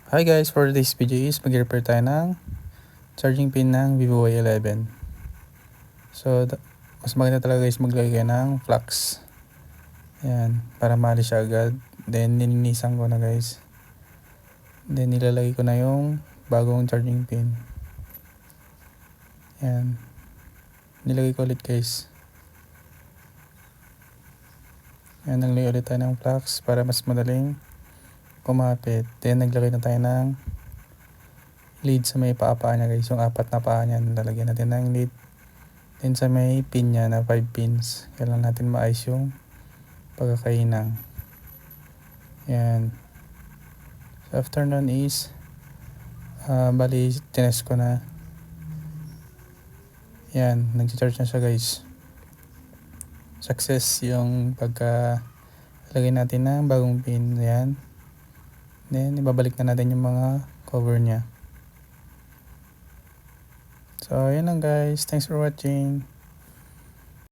Hi guys, for this video is mag-repair tayo ng charging pin ng Vivo Y11. So, mas maganda talaga guys maglagay ng flux. Ayan, para maalis siya agad. Then, nilinisan ko na guys. Then, nilalagay ko na yung bagong charging pin. Ayan. Nilagay ko ulit guys. Ayan, naglagay ulit tayo ng flux para mas madaling kumapit. Then, naglagay na tayo ng lead sa may paa niya guys. Yung apat na paa niya, lalagyan natin ng lead. Then sa may pin niya na 5 pins, kailangan natin maayos yung pagkakainang. Yan. So after nun is, bali tinest ko na. Yan, nag-charge na siya guys. Success yung pagka-lagay natin ng bagong pin. Yan. Then ibabalik na natin yung mga cover niya. So, yun lang guys. Thanks for watching.